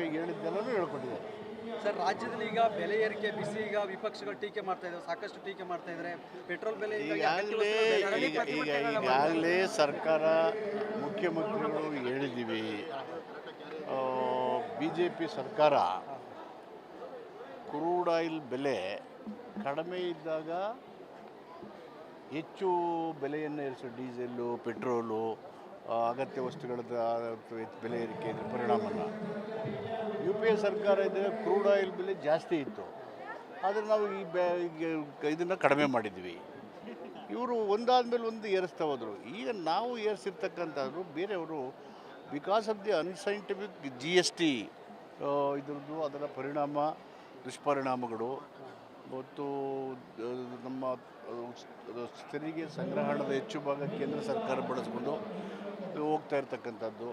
ಹೇಳಿದ್ದೆಲ್ಲರೂ ಹೇಳ್ಕೊಟ್ಟಿದ್ದಾರೆ. ಸರ್, ರಾಜ್ಯದಲ್ಲಿ ಈಗ ಬೆಲೆ ಏರಿಕೆ ಬಿಸಿ ಈಗ ವಿಪಕ್ಷಗಳು ಟೀಕೆ ಮಾಡ್ತಾ ಇದ್ದಾರೆ, ಸಾಕಷ್ಟು ಟೀಕೆ ಮಾಡ್ತಾ ಇದ್ದಾರೆ. ಪೆಟ್ರೋಲ್ ಬೆಲೆ ಈಗಾಗಲೇ ಸರ್ಕಾರ ಮುಖ್ಯಮಂತ್ರಿಗಳು ಹೇಳಿದ್ದೀವಿ. BJP ಸರ್ಕಾರ ಕ್ರೂಡ್ ಆಯಿಲ್ ಬೆಲೆ ಕಡಿಮೆ ಇದ್ದಾಗ ಹೆಚ್ಚು ಬೆಲೆಯನ್ನು ಏರಿಸೋ ಡೀಸೆಲ್ಲು, ಪೆಟ್ರೋಲು, ಅಗತ್ಯ ವಸ್ತುಗಳ ಬೆಲೆ ಏರಿಕೆ ಇದ್ರ ಪರಿಣಾಮನ UPA ಸರ್ಕಾರ ಇದ್ದರೆ ಕ್ರೂಡ್ ಆಯಿಲ್ ಬೆಲೆ ಜಾಸ್ತಿ ಇತ್ತು, ಆದರೆ ನಾವು ಇದನ್ನು ಕಡಿಮೆ ಮಾಡಿದ್ವಿ. ಇವರು ಒಂದಾದ್ಮೇಲೆ ಒಂದು ಏರಿಸ್ತಾ ಹೋದರು. ಈಗ ನಾವು ಏರಿಸಿರ್ತಕ್ಕಂಥದ್ದು ಬೇರೆಯವರು because of the unscientific GST ಇದ್ರದ್ದು ಅದರ ದುಷ್ಪರಿಣಾಮಗಳು ಮತ್ತು ನಮ್ಮ ತೆರಿಗೆ ಸಂಗ್ರಹಣದ ಹೆಚ್ಚು ಭಾಗ ಕೇಂದ್ರ ಸರ್ಕಾರ ಬಳಸ್ಕೊಂಡು ಹೋಗ್ತಾ ಇರ್ತಕ್ಕಂಥದ್ದು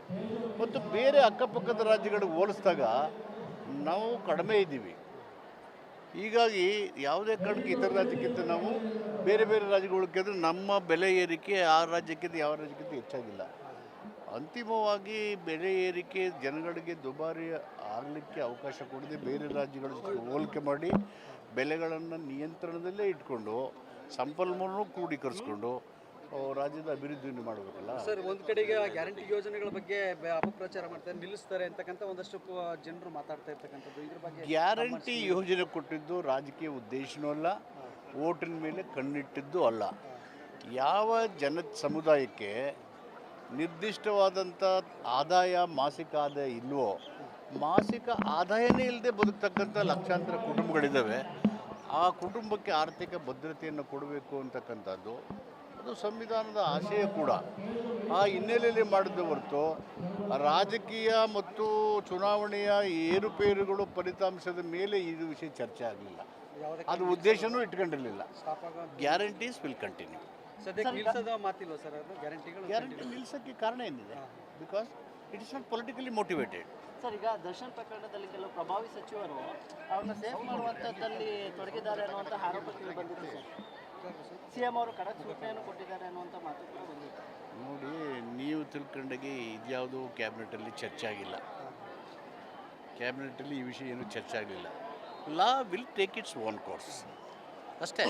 ಮತ್ತು ಬೇರೆ ಅಕ್ಕಪಕ್ಕದ ರಾಜ್ಯಗಳಿಗೆ ಹೋಲಿಸಿದಾಗ ನಾವು ಕಡಿಮೆ ಇದ್ದೀವಿ. ಹೀಗಾಗಿ ಯಾವುದೇ ಕಾರಣಕ್ಕೆ ಇತರ ರಾಜ್ಯಕ್ಕಿಂತ ನಾವು ಬೇರೆ ರಾಜ್ಯಗಳಿಗೆ ನಮ್ಮ ಬೆಲೆ ಏರಿಕೆ ಆ ರಾಜ್ಯಕ್ಕಿಂತ ಯಾವ ರಾಜ್ಯಕ್ಕಿಂತ ಹೆಚ್ಚಾಗಿಲ್ಲ. ಅಂತಿಮವಾಗಿ ಬೆಲೆ ಏರಿಕೆ ಜನಗಳಿಗೆ ದುಬಾರಿ ಆಗಲಿಕ್ಕೆ ಅವಕಾಶ ಕೊಡದೆ ಬೇರೆ ರಾಜ್ಯಗಳ ಜೊತೆ ಹೋಲಿಕೆ ಮಾಡಿ ಬೆಲೆಗಳನ್ನು ನಿಯಂತ್ರಣದಲ್ಲೇ ಇಟ್ಕೊಂಡು ಸಂಪನ್ಮೂಲನೂ ಕ್ರೋಢೀಕರಿಸ್ಕೊಂಡು ರಾಜ್ಯದ ಅಭಿವೃದ್ಧಿಯನ್ನು ಮಾಡಬೇಕಲ್ಲ. ಸರ್, ಒಂದು ಕಡೆಗೆ ಗ್ಯಾರಂಟಿ ಯೋಜನೆಗಳ ಬಗ್ಗೆ ಅಪಪ್ರಚಾರ ಮಾಡ್ತಾರೆ, ನಿಲ್ಲಿಸ್ತಾರೆ ಅಂತಕ್ಕಂಥ ಒಂದಷ್ಟು ಜನರು ಮಾತಾಡ್ತಾ ಇರ್ತಕ್ಕಂಥದ್ದು. ಇದ್ರ ಬಗ್ಗೆ ಗ್ಯಾರಂಟಿ ಯೋಜನೆ ಕೊಟ್ಟಿದ್ದು ರಾಜಕೀಯ ಉದ್ದೇಶನೂ ಅಲ್ಲ, ಓಟಿನ ಮೇಲೆ ಕಣ್ಣಿಟ್ಟಿದ್ದು ಅಲ್ಲ. ಯಾವ ಸಮುದಾಯಕ್ಕೆ ನಿರ್ದಿಷ್ಟವಾದಂಥ ಮಾಸಿಕ ಆದಾಯ ಇಲ್ವೋ, ಮಾಸಿಕ ಆದಾಯನೇ ಇಲ್ಲದೆ ಬದುಕ್ತಕ್ಕಂಥ ಲಕ್ಷಾಂತರ ಕುಟುಂಬಗಳಿದ್ದಾವೆ. ಆ ಕುಟುಂಬಕ್ಕೆ ಆರ್ಥಿಕ ಭದ್ರತೆಯನ್ನು ಕೊಡಬೇಕು ಅಂತಕ್ಕಂಥದ್ದು ಅದು ಸಂವಿಧಾನದ ಆಶಯ ಕೂಡ. ಆ ಹಿನ್ನೆಲೆಯಲ್ಲಿ ಮಾಡಿದ ಹೊರತು ರಾಜಕೀಯ ಮತ್ತು ಚುನಾವಣೆಯ ಏರುಪೇರುಗಳು ಫಲಿತಾಂಶದ ಮೇಲೆ ಇದು ವಿಷಯ ಚರ್ಚೆ ಆಗಲಿಲ್ಲ. ಅದು ಉದ್ದೇಶನೂ ಇಟ್ಕೊಂಡಿರಲಿಲ್ಲ. Guarantees will continue. ಗ್ಯಾರಂಟಿ ನಿಲ್ಲಿಸೋಕ್ಕೆ ಕಾರಣ ಏನಿದೆ? Because it is not politically motivated. Sir, ಈಗ ದರ್ಶನ್ ಪ್ರಕರಣದಲ್ಲಿ ಕೆಲವು ಪ್ರಭಾವಿ ಸಚಿವರು ಅವ್ರನ್ನ ಸೇಫ್ ಮಾಡುವಂಥದ್ದಲ್ಲಿ ತೊಡಗಿದ್ದಾರೆ ಅನ್ನುವಂಥ ಆರೋಪ ಕೇಳಿ ಬಂದಿತ್ತು ಸರ್. CM ಅವರು ಖಡಕ್ ಸೂಚನೆಯನ್ನು ಕೊಟ್ಟಿದ್ದಾರೆ ಅನ್ನುವಂಥ ಮಾತು ಕೂಡ ಬಂದಿತ್ತು. ನೋಡಿ, ನೀವು ತಿಳ್ಕೊಂಡಾಗೆ ಇದ್ಯಾವುದೂ ಕ್ಯಾಬಿನೆಟಲ್ಲಿ ಚರ್ಚೆ ಆಗಿಲ್ಲ. ಕ್ಯಾಬಿನೆಟಲ್ಲಿ ಈ ವಿಷಯ ಏನೂ ಚರ್ಚೆ ಆಗಲಿಲ್ಲ. Law will take its own course ಅಷ್ಟೇ.